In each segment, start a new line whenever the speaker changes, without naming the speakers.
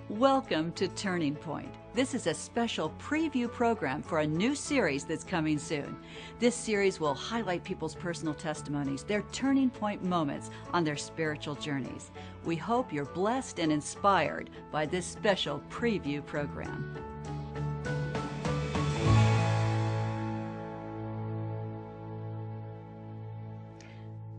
Welcome to Turning Point. This is a special preview program for a new series that's coming soon. This series will highlight people's personal testimonies, their turning point moments on their spiritual journeys. We hope you're blessed and inspired by this special preview program.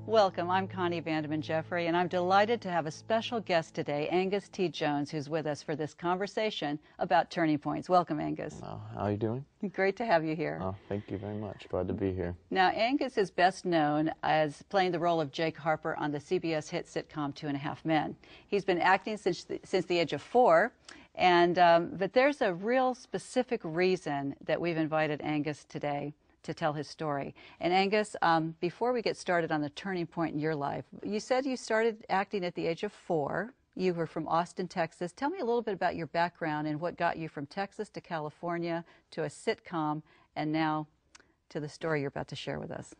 Welcome. I'm Connie Vandeman Jeffrey, and I'm delighted to have a special guest today, Angus T. Jones, who's with us for this conversation about turning points. Welcome, Angus.
How are you doing?
Great to have you here.
Oh, thank you very much. Glad to be here.
Now, Angus is best known as playing the role of Jake Harper on the CBS hit sitcom 2.5 Men. He's been acting since the age of 4, and but there's a real specific reason that we've invited Angus today to tell his story. And Angus, before we get started on the turning point in your life, you said you started acting at the age of 4. You were from Austin, Texas. Tell me a little bit about your background and what got you from Texas to California to a sitcom and now to the story you're about to share with us.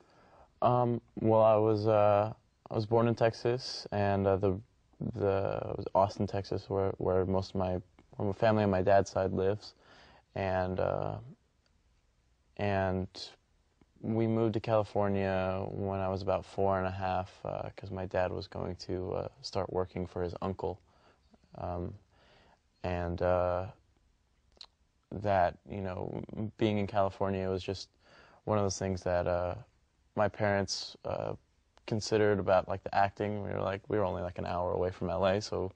Well, I was born in Texas, and it was Austin, Texas, where most of my family on my dad's side lives, and we moved to California when I was about 4.5 because my dad was going to start working for his uncle. That, you know, being in California was just one of those things that my parents considered about, like, the acting. We were only like an hour away from LA, so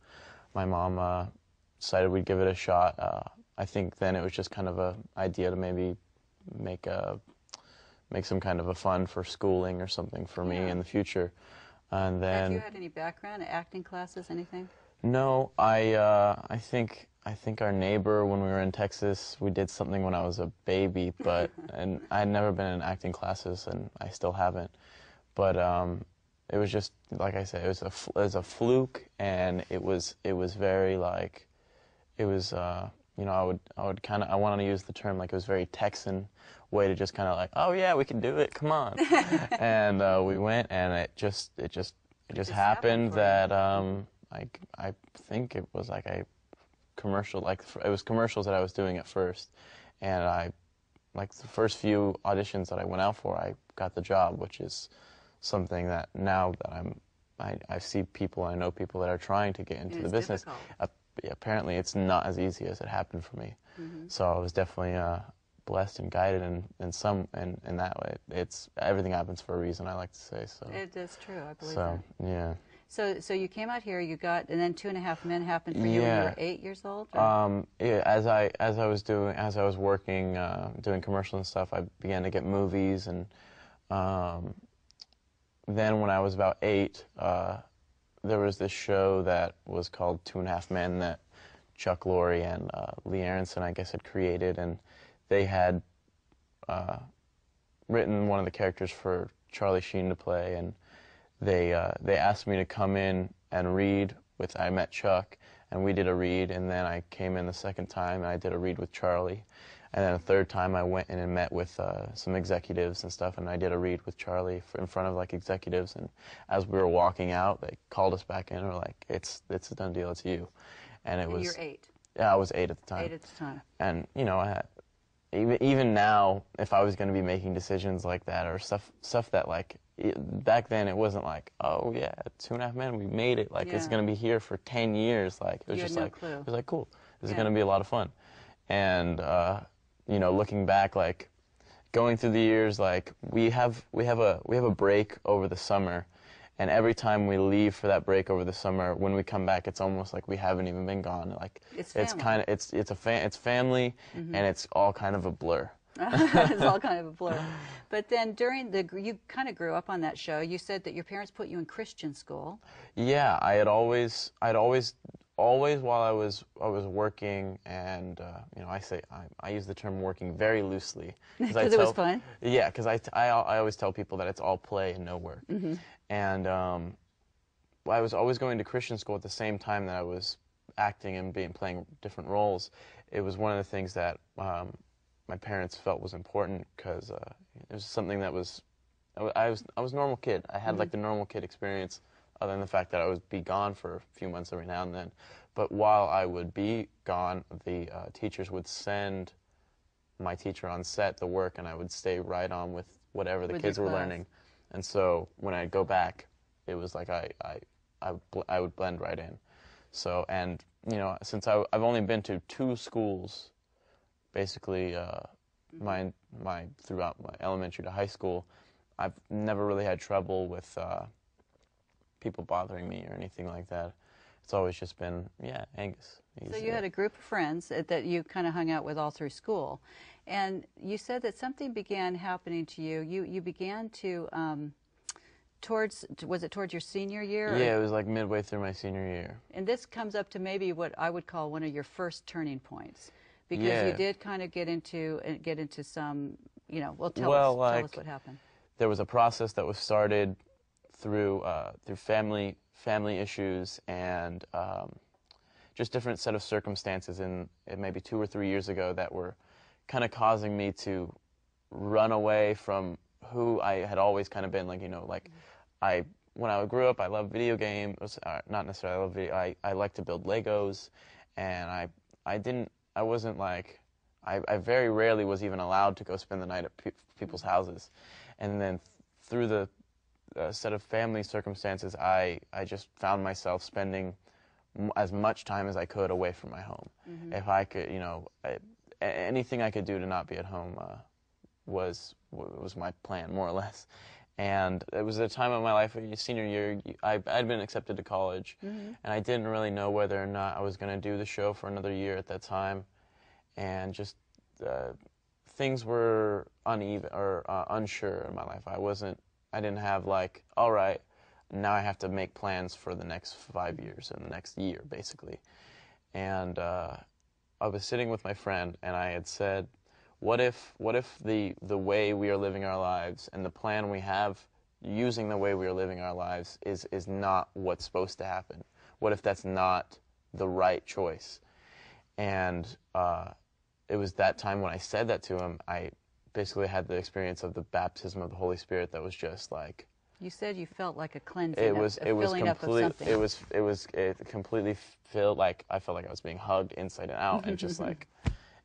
my mom decided we'd give it a shot. I think then it was just kind of an idea to maybe make some kind of a fund for schooling or something for me in the future. And then,
have you had any background, acting classes, anything?
No, I think our neighbor, when we were in Texas, we did something when I was a baby, but and I had never been in acting classes, and I still haven't. But it was just, like I said, it was a fluke, and it was very, like, it was you know, I wanted to use the term, like, it was very Texan way to just kind of like, oh yeah, we can do it, come on. And we went, and it just happened that I think it was like a commercial, like it was commercials that I was doing at first, and like the first few auditions that I went out for, I got the job, which is something that now that I see people, I know people that are trying to get into the business. Apparently it's not as easy as it happened for me. So I was definitely blessed and guided in that way. It's everything happens for a reason, I like to say. So
it is true, I believe
so
that.
Yeah.
So you came out here, and then 2.5 Men happened for you when you were 8 years old?
Yeah, as I was working, doing commercials and stuff, I began to get movies, and then when I was about 8, there was this show that was called 2.5 Men that Chuck Lorre and Lee Aronson, I guess, had created, and they had written one of the characters for Charlie Sheen to play, and they asked me to come in and read with. I met Chuck, and we did a read, and then I came in the second time, and I did a read with Charlie, and then the third time I went in and met with some executives and stuff, and I did a read with Charlie in front of, like, executives, and as we were walking out, they called us back in and were like, it's a done deal, it's you. And it was...
You're 8?
Yeah, I was 8 at the time.
8 at the time.
And, you know, even now, if I was going to be making decisions like that, or stuff that, like, back then it wasn't like, oh yeah, 2.5 Men, we made it, like, it's going to be here for 10 years, like, it was just like, it was like, cool, this is going to be a lot of fun. And you know, looking back, like, going through the years, like, we have a break over the summer, and every time we leave for that break over the summer, when we come back, it's almost like we haven't even been gone. Like, it's kind of it's family, and it's all kind of a blur.
It's all kind of a blur. But then you kind of grew up on that show. You said that your parents put you in Christian school.
Yeah, I'd always while I was working, and you know, I use the term working very loosely
because it was fun.
Yeah, because I always tell people that it's all play and no work. And I was always going to Christian school at the same time that I was acting and playing different roles. It was one of the things that my parents felt was important, because it was something that I was a normal kid. I had like the normal kid experience, other than the fact that I would be gone for a few months every now and then. but while I would be gone, the teachers would send my teacher on set the work, and I would stay right on with whatever the kids were learning. And so when I'd go back, it was like I would blend right in. So, and you know, since I've only been to 2 schools, basically throughout my elementary to high school, I've never really had trouble with people bothering me or anything like that. It's always just been, yeah, Angus.
So you had a group of friends that you kind of hung out with all through school, and you said that something began happening to you. You began to was it towards your senior year?
Yeah, it was like midway through my senior year.
And this comes up to maybe what I would call one of your first turning points, because you did kind of get into some, you know, tell us what happened.
There was a process that was started through family issues and just different set of circumstances in maybe 2 or 3 years ago that were kind of causing me to run away from who I had always kind of been. Like, you know, like when I grew up, I loved video games. Not necessarily I love video. I like to build Legos, and I wasn't like, I very rarely was even allowed to go spend the night at people's houses. And then through the set of family circumstances, I just found myself spending as much time as I could away from my home. Mm-hmm. If I could, you know, anything I could do to not be at home was my plan, more or less. And it was a time of my life, senior year, I'd been accepted to college, mm-hmm. and I didn't really know whether or not I was going to do the show for another year at that time. And just things were uneven or unsure in my life. I didn't have like, all right, now I have to make plans for the next 5 years and the next year, basically. And I was sitting with my friend, and I had said, what if the way we are living our lives and the plan we have using the way we are living our lives is not what's supposed to happen? What if that's not the right choice? And it was that time when I said that to him, I basically had the experience of the baptism of the Holy Spirit that was just like...
You said you felt like a cleansing,
it completely felt like I felt like I was being hugged inside and out, and just like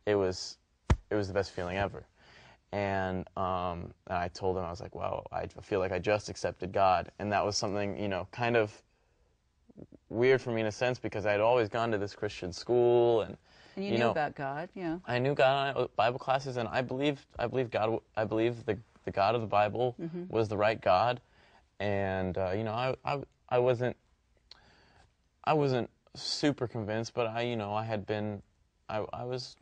it was the best feeling ever. And I told him, I was like, wow, I feel like I just accepted God. And that was something, you know, kind of weird for me in a sense, because I'd always gone to this Christian school, and
you knew about God, yeah.
I knew God in Bible classes, and I believed God. I believed the God of the Bible mm-hmm. was the right God. And you know, I wasn't super convinced, but I was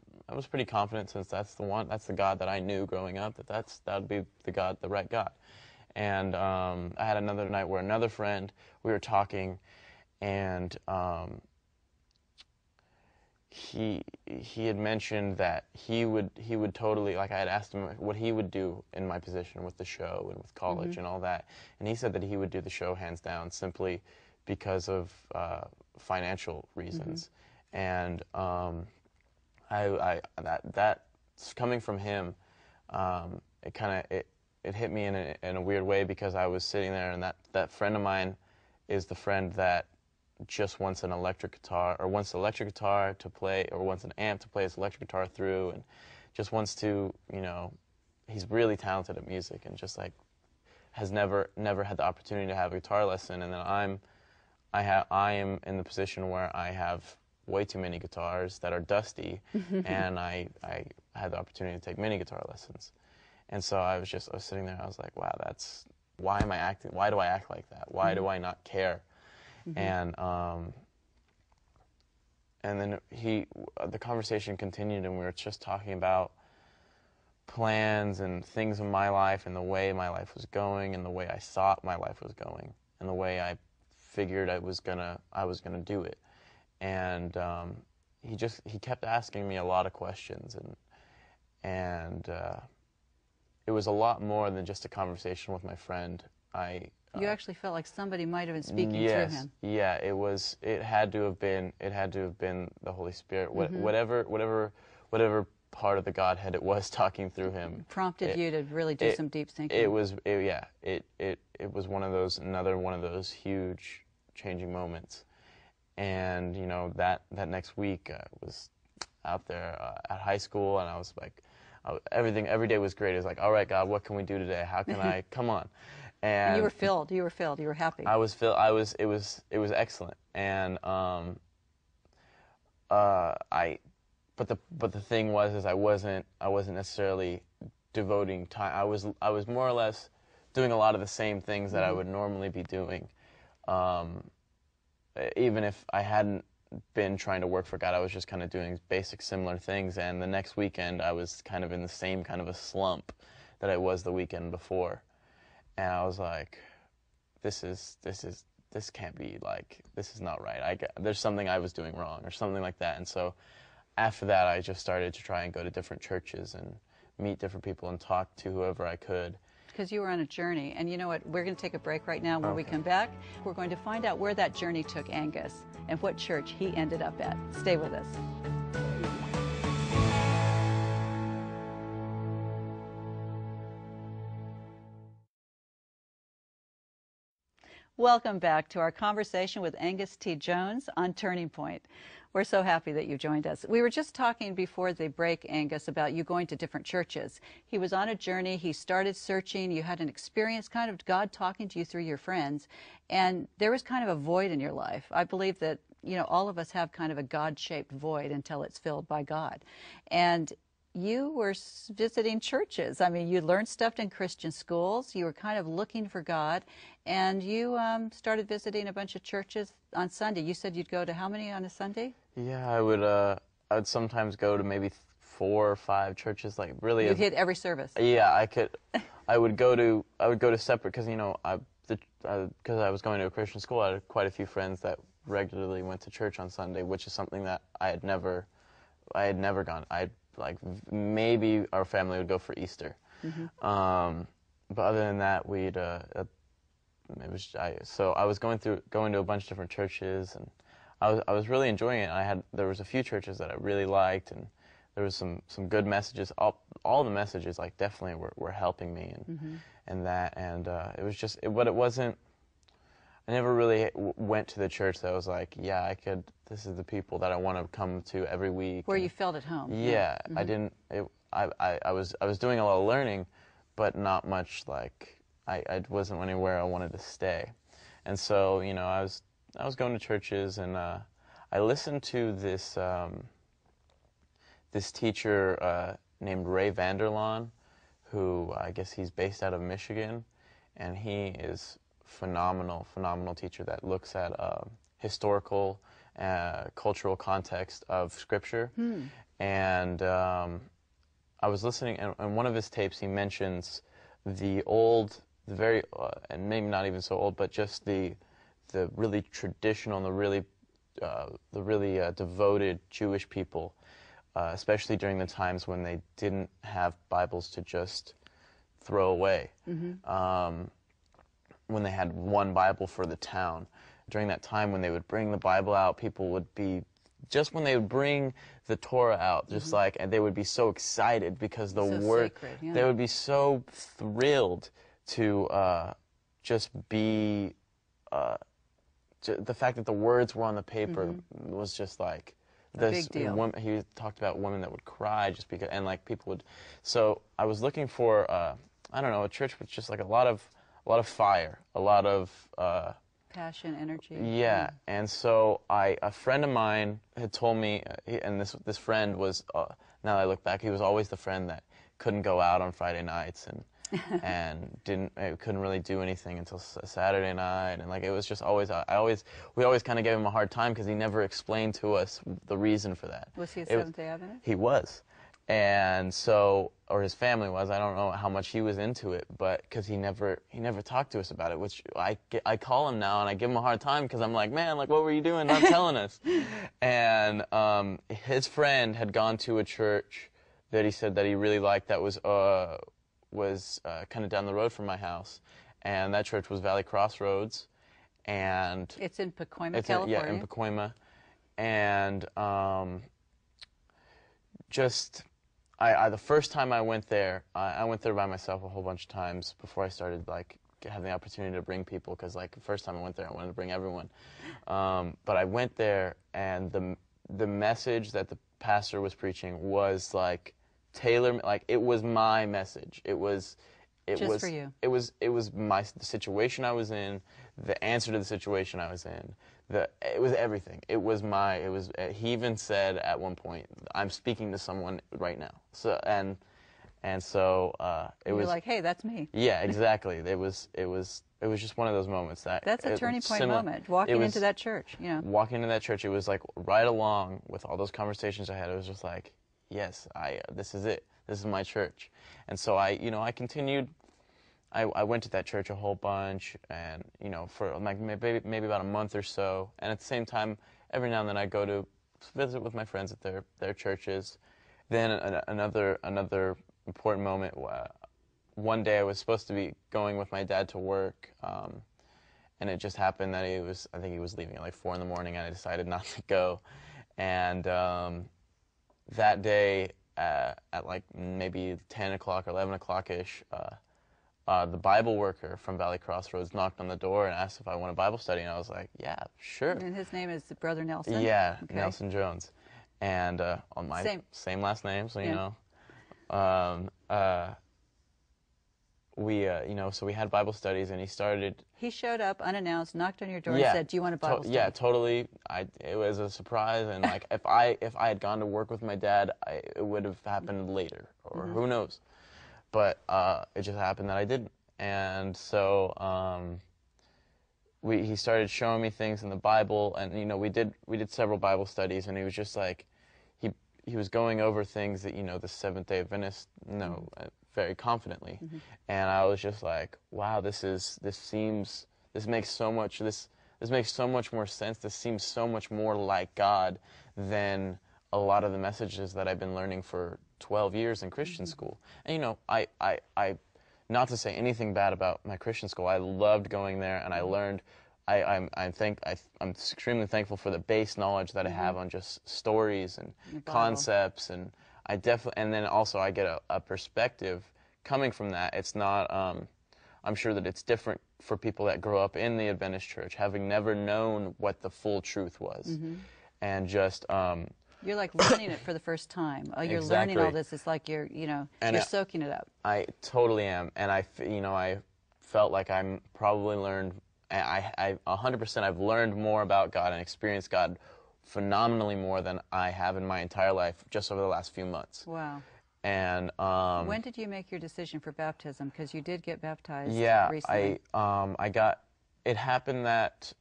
pretty confident, since that's the God that I knew growing up, that would be the right God. And I had another night where another friend, we were talking, and he had mentioned that he would totally, like, I had asked him what he would do in my position with the show and with college mm-hmm. and all that, and he said that he would do the show hands down, simply because of financial reasons. Mm-hmm. And that coming from him, it hit me in a weird way, because I was sitting there, and that friend of mine is the friend that just wants an electric guitar, or wants an electric guitar to play, or wants an amp to play his electric guitar through, and just wants to, you know, he's really talented at music, and just like has never had the opportunity to have a guitar lesson. And then I am in the position where I have way too many guitars that are dusty, and I had the opportunity to take many guitar lessons. And so I was sitting there, I was like, wow, why do I act like that? Why do I not care? Mm-hmm. And then the conversation continued, and we were just talking about plans and things in my life, and the way my life was going, and the way I thought my life was going, and the way I figured I was gonna do it. And he kept asking me a lot of questions, and it was a lot more than just a conversation with my friend.
You actually felt like somebody might have been speaking through him.
Yeah, it had to have been the Holy Spirit. Mm-hmm. Whatever part of the Godhead it was talking through him.
Prompted you to really do some deep thinking.
It was another one of those huge changing moments. And you know, that next week I was out there at high school, and I was like, every day was great. It was like, all right, God, what can we do today? How can I come on?
And you were filled. You were filled. You were happy.
I was filled. It was excellent. And but the thing was, is I wasn't necessarily devoting time. I was more or less doing a lot of the same things that I would normally be doing, even if I hadn't been trying to work for God. I was just kind of doing basic similar things. And the next weekend, I was kind of in the same kind of a slump that I was the weekend before. And I was like, this can't be, like, this is not right. There's something I was doing wrong or something like that. And so after that, I just started to try and go to different churches and meet different people and talk to whoever I could.
Because you were on a journey. And you know what? We're going to take a break right now. When we come back, we're going to find out where that journey took Angus and what church he ended up at. Stay with us. Welcome back to our conversation with Angus T. Jones on Turning Point. We're so happy that you joined us. We were just talking before the break, Angus, about you going to different churches. He was on a journey. He started searching. You had an experience, kind of God talking to you through your friends, and there was kind of a void in your life. I believe that, you know, all of us have kind of a God-shaped void until it's filled by God. And you were visiting churches. I mean, you learned stuff in Christian schools. You were kind of looking for God, and you started visiting a bunch of churches on Sunday. You said you'd go to how many on a Sunday?
Yeah, I would sometimes go to maybe 4 or 5 churches. Like, really,
you hit every service.
Yeah, I would go to separate, because, you know, because I was going to a Christian school. I had quite a few friends that regularly went to church on Sunday, which is something that I had never gone. Like, maybe our family would go for Easter, but other than that, so I was going to a bunch of different churches, and I was really enjoying it. There was a few churches that I really liked, and there was some good messages. All the messages, like, definitely were helping me, and it was just, but it wasn't. I never really went to the church that was like, yeah, this is the people that I want to come to every week.
Where you felt at home.
Yeah, I didn't. I was doing a lot of learning, but not much. Like, I wasn't anywhere I wanted to stay, and so, you know, I was going to churches, and I listened to this teacher named Ray Vanderlaan, who I guess he's based out of Michigan, and he is phenomenal teacher that looks at historical, cultural context of Scripture. And I was listening, and one of his tapes, he mentions the very, and maybe not even so old, but just the really traditional and the really devoted Jewish people, especially during the times when they didn't have Bibles to just throw away. When they had one Bible for the town. During that time, when they would bring the Bible out, people would be, just when they would bring the Torah out, just like, and they would be so excited because the word,
sacred, yeah.
They would be so thrilled to just be, the fact that the words were on the paper was just like,
big deal.
He talked about women that would cry just because, and like people would, so I was looking for, I don't know, a church with just like a lot of fire, a lot of
passion, energy.
Yeah, and so a friend of mine had told me, and this friend was, now that I look back, he was always the friend that couldn't go out on Friday nights and couldn't really do anything until Saturday night, and like it was just always, we always kind of gave him a hard time because he never explained to us the reason for that.
Was he at Seventh-day Adventist?
He was. And so, or his family was, I don't know how much he was into it, but because he never talked to us about it, which I call him now and I give him a hard time because I'm like, man, like, what were you doing not telling us? And his friend had gone to a church that he said that he really liked that was kind of down the road from my house, and that church was Valley Crossroads, and
it's in Pacoima, California.
In Pacoima, and the first time I went there by myself a whole bunch of times before I started like have the opportunity to bring people, because like the first time I went there, I wanted to bring everyone. But I went there, and the message that the pastor was preaching was like like it was my message. It was
for you.
It was the situation I was in, the answer to the situation I was in. It was everything. He even said at one point, I'm speaking to someone right now. So so it was
like, hey, that's me.
Yeah, exactly. It was just one of those moments
that's a turning point moment. Walking into that church,
Walking into that church, it was like right along with all those conversations I had. It was just like, yes, this is it. This is my church. And so I continued. I went to that church a whole bunch, and for like maybe about a month or so. And at the same time, every now and then I go to visit with my friends at their churches. Then another important moment. One day I was supposed to be going with my dad to work, and it just happened that I think he was leaving at like 4 in the morning, and I decided not to go. And that day at like maybe 10 o'clock or 11 o'clock-ish, the Bible worker from Valley Crossroads knocked on the door and asked if I want a Bible study, and I was like, yeah, sure.
And his name is Brother Nelson?
Yeah,
okay.
Nelson Jones. And on my same last name, so so we had Bible studies, and
he showed up unannounced, knocked on your door, and said, do you want a Bible study?
Yeah, totally. It was a surprise, and like if I had gone to work with my dad, it would have happened later, or who knows. But it just happened that I didn't. And so he started showing me things in the Bible, and we did several Bible studies, and he was just like, he was going over things that the Seventh-day Adventists know very confidently. And I was just like, wow, this makes so much more sense. This seems so much more like God than a lot of the messages that I've been learning for 12 years in Christian school. And I not to say anything bad about my Christian school, I loved going there, and I learned. I'm extremely thankful for the base knowledge that I have on just stories and concepts, and and then also I get a perspective coming from that. It's not. I'm sure that it's different for people that grow up in the Adventist church, having never known what the full truth was, and just.
You're like learning it for the first time. You're
Exactly.
learning all this. It's like you're soaking it up.
I totally am, and I felt like I'm probably learned. I 100% I've learned more about God and experienced God phenomenally more than I have in my entire life just over the last few months.
Wow.
And
when did you make your decision for baptism? Because you did get baptized
it
recently.
happened that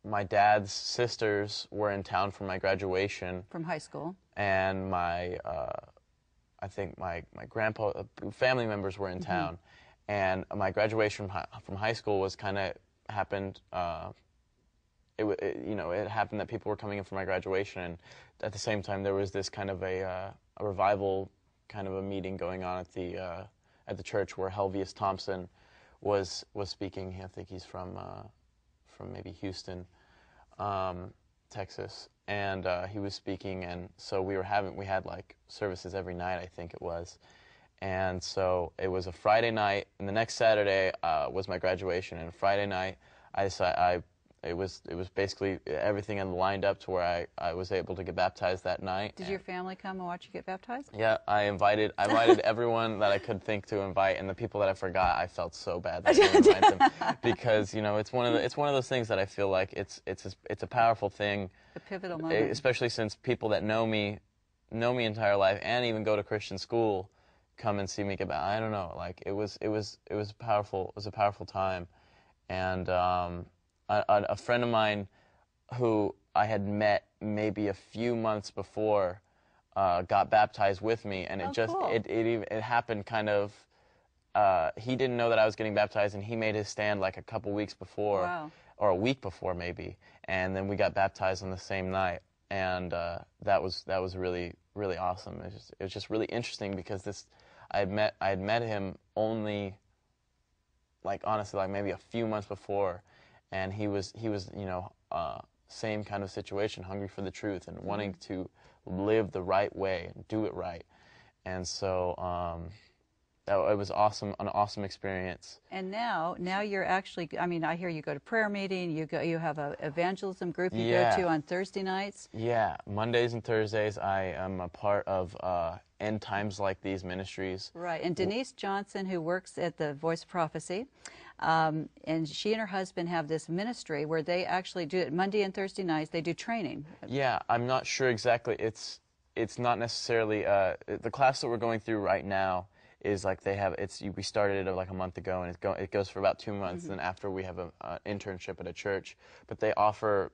my dad's sisters were in town for my graduation
From high school.
and I think my grandpa, family members were in town, and my graduation from high school was kind of happened. It happened that people were coming in for my graduation, and at the same time there was this kind of a revival kind of a meeting going on at the church where Helvius Thompson was speaking. I think he's from maybe Houston, Texas, and he was speaking, and so we had like services every night, I think it was, and so it was a Friday night, and the next Saturday was my graduation, and Friday night it was basically everything had lined up to where I was able to get baptized that night.
Did your family come and watch you get baptized?
Yeah, I invited everyone that I could think to invite, and the people that I forgot, I felt so bad that I didn't invite them, because it's one of those things that I feel like it's a powerful thing,
a pivotal moment,
especially since people that know me entire life and even go to Christian school come and see me get baptized. I don't know, like it was a powerful time, and a friend of mine who I had met maybe a few months before got baptized with me, and it happened kind of. He didn't know that I was getting baptized, and he made his stand like a couple weeks before, or a week before maybe, and then we got baptized on the same night, and that was really really awesome. It was just really interesting because I had met him only, like honestly, like maybe a few months before. And he was same kind of situation, hungry for the truth and wanting to live the right way and do it right. And so it was awesome, an awesome experience.
And now you're actually, I mean, I hear you go to prayer meeting, you have a evangelism group you go to on Thursday nights.
Yeah, Mondays and Thursdays I am a part of End Times Like These ministries.
Right, and Denise Johnson, who works at the Voice of Prophecy, and she and her husband have this ministry where they actually do it Monday and Thursday nights. They do training.
Yeah, I'm not sure exactly. It's not necessarily the class that we're going through right now is like we started it like a month ago, and it goes for about 2 months. Then after we have an internship at a church, but they offer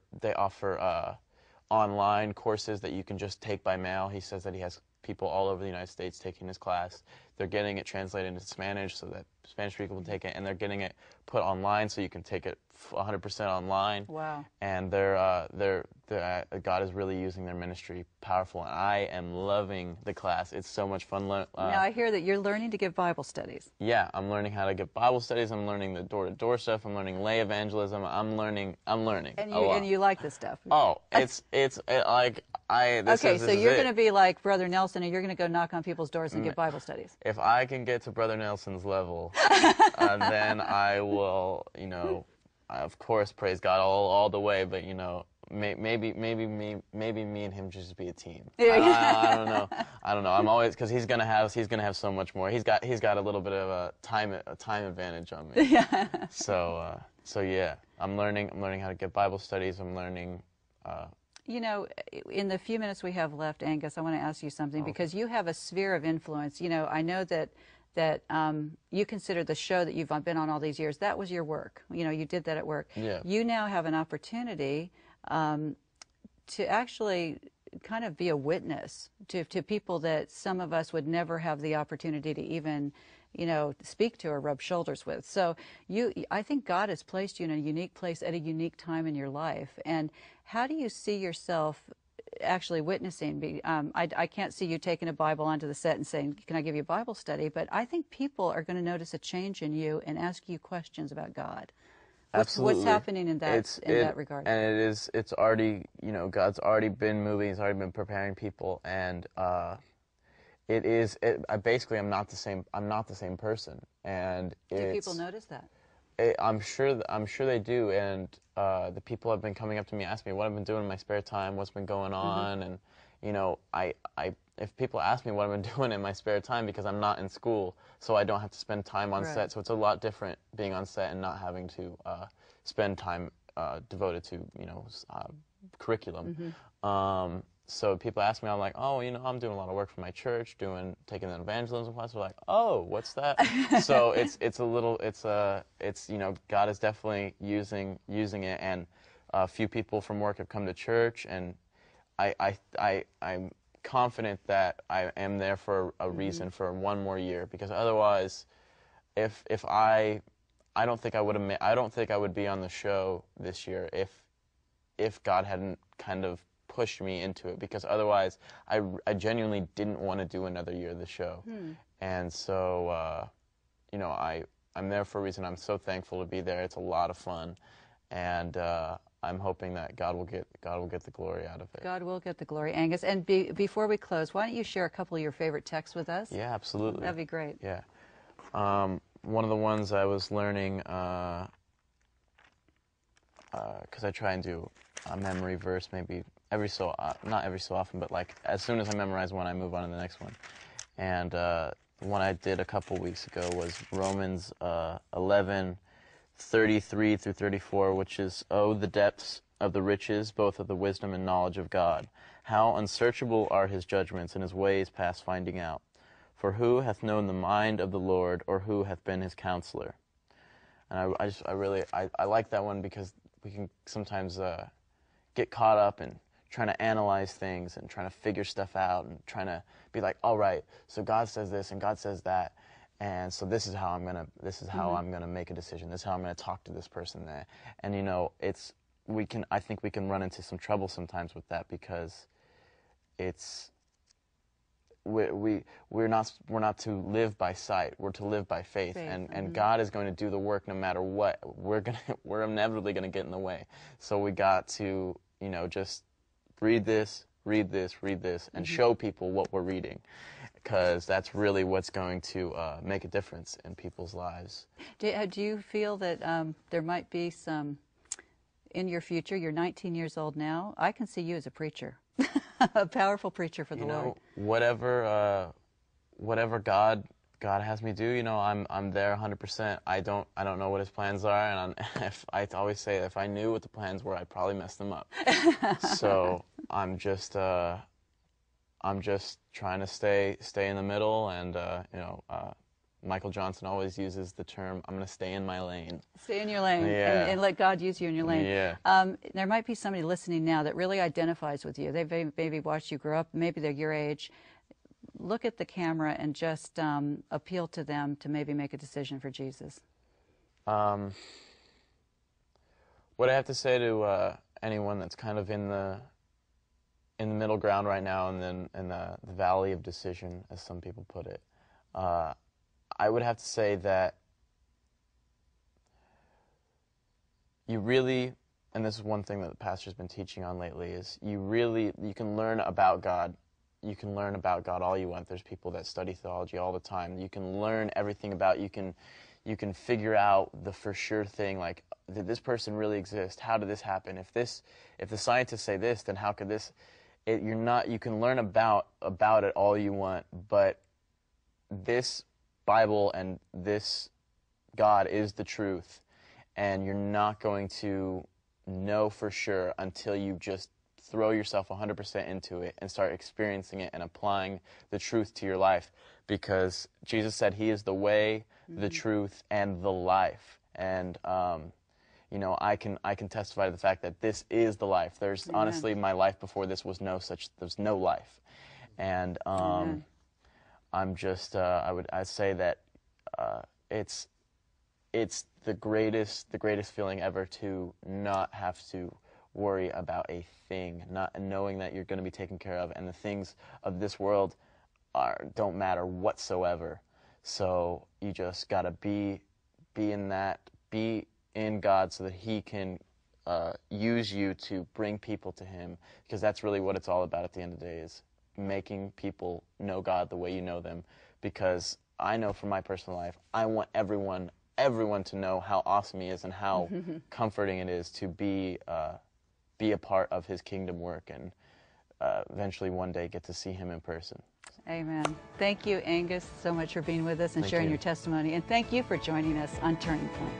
online courses that you can just take by mail. He says that he has people all over the United States taking his class. They're getting it translated into Spanish so that Spanish people can take it, and they're getting it put online so you can take it 100% online.
Wow.
And God is really using their ministry powerful, and I am loving the class. It's so much fun.
Now I hear that you're learning to give Bible studies.
Yeah, I'm learning how to give Bible studies. I'm learning the door-to-door stuff. I'm learning lay evangelism. I'm learning
And you like this stuff.
Oh, this
Okay, so you're going to be like Brother Nelson, and you're going to go knock on people's doors and give Bible studies.
If I can get to Brother Nelson's level, then I will, I, of course, praise God all the way, but, maybe me and him just be a team. I don't know. I'm always, because he's gonna have so much more. He's got a little bit of a time advantage on me.
Yeah.
So yeah, I'm learning how to get Bible studies. I'm learning.
In the few minutes we have left, Angus, I want to ask you something because you have a sphere of influence. I know that you consider the show that you've been on all these years, that was your work. You did that at work.
Yeah.
You now have an opportunity to actually kind of be a witness to people that some of us would never have the opportunity to even, speak to or rub shoulders with. So I think God has placed you in a unique place at a unique time in your life. And how do you see yourself actually witnessing? I can't see you taking a Bible onto the set and saying, can I give you a Bible study? But I think people are going to notice a change in you and ask you questions about God.
Absolutely.
What's happening in that regard?
And it's already, God's already been moving. He's already been preparing people, and basically I'm not the same person. And
do people notice that?
I'm sure they do, and the people have been coming up to me asking me what I've been doing in my spare time, what's been going on, and if people ask me what I've been doing in my spare time, because I'm not in school, so I don't have to spend time on set, so it's a lot different being on set and not having to spend time devoted to curriculum. So people ask me, I'm like, oh, I'm doing a lot of work for my church, taking an evangelism class. They're like, oh, what's that? So God is definitely using it, and a few people from work have come to church, and I'm confident that I am there for a reason, for one more year, because otherwise, if I don't think I would be on the show this year if God hadn't kind of pushed me into it, because otherwise I genuinely didn't want to do another year of the show. And so I'm there for a reason. I'm so thankful to be there. It's a lot of fun, and I'm hoping that God will get the glory out of it.
God will get the glory, Angus. And before we close, why don't you share a couple of your favorite texts with us?
Yeah, absolutely.
That'd be great.
Yeah. One of the ones I was learning, because I try and do a memory verse maybe not every so often, but like as soon as I memorize one, I move on to the next one. And the one I did a couple weeks ago was Romans 11:33 through 34, which is, "Oh, the depths of the riches, both of the wisdom and knowledge of God! How unsearchable are his judgments, and his ways past finding out! For who hath known the mind of the Lord, or who hath been his counselor?" And I like that one, because we can sometimes get caught up in trying to analyze things and trying to figure stuff out and trying to be like, all right, so God says this and God says that, and so this is how I'm gonna make a decision. This is how I'm gonna talk to this person there. And I think we can run into some trouble sometimes with that, because we're not to live by sight. We're to live by faith. And God is going to do the work no matter what. We're inevitably going to get in the way. So we got to just read this, and show people what we're reading. because that's really what's going to make a difference in people's lives.
Do you feel that there might be some, in your future, you're 19 years old now, I can see you as a preacher, a powerful preacher for the Lord.
Whatever God has me do, I'm there 100%. I don't know what His plans are, and I always say if I knew what the plans were, I'd probably mess them up. So I'm just trying to stay in the middle, and Michael Johnson always uses the term, I'm going to stay in my lane.
Stay in your lane,
yeah.
and let God use you in your lane.
Yeah.
There might be somebody listening now that really identifies with you. They've maybe watched you grow up, maybe they're your age. Look at the camera and just appeal to them to maybe make a decision for Jesus.
What I have to say to anyone that's kind of in the middle ground right now, and then in the valley of decision, as some people put it, I would have to say that you really, and this is one thing that the pastor's been teaching on lately, is you can learn about God. You can learn about God all you want. There's people that study theology all the time. You can learn everything about, you can figure out the for sure thing, like, did this person really exist? How did this happen? If the scientists say this, then how could this? You can learn about it all you want, but this Bible and this God is the truth, and you're not going to know for sure until you just throw yourself 100% into it and start experiencing it and applying the truth to your life, because Jesus said He is the way, the truth, and the life. And I can testify to the fact that this is the life. There's honestly, my life before this was there's no life, and I'm just I'd say that it's the greatest feeling ever to not have to worry about a thing, not knowing that you're going to be taken care of, and the things of this world don't matter whatsoever. So you just gotta be in God, so that He can use you to bring people to Him, because that's really what it's all about at the end of the day, is making people know God the way you know them. Because I know from my personal life, I want everyone to know how awesome He is and how comforting it is to be a part of His kingdom work, and eventually one day get to see Him in person.
Amen. Thank you, Angus, so much for being with us and sharing your testimony. And thank you for joining us on Turning Point.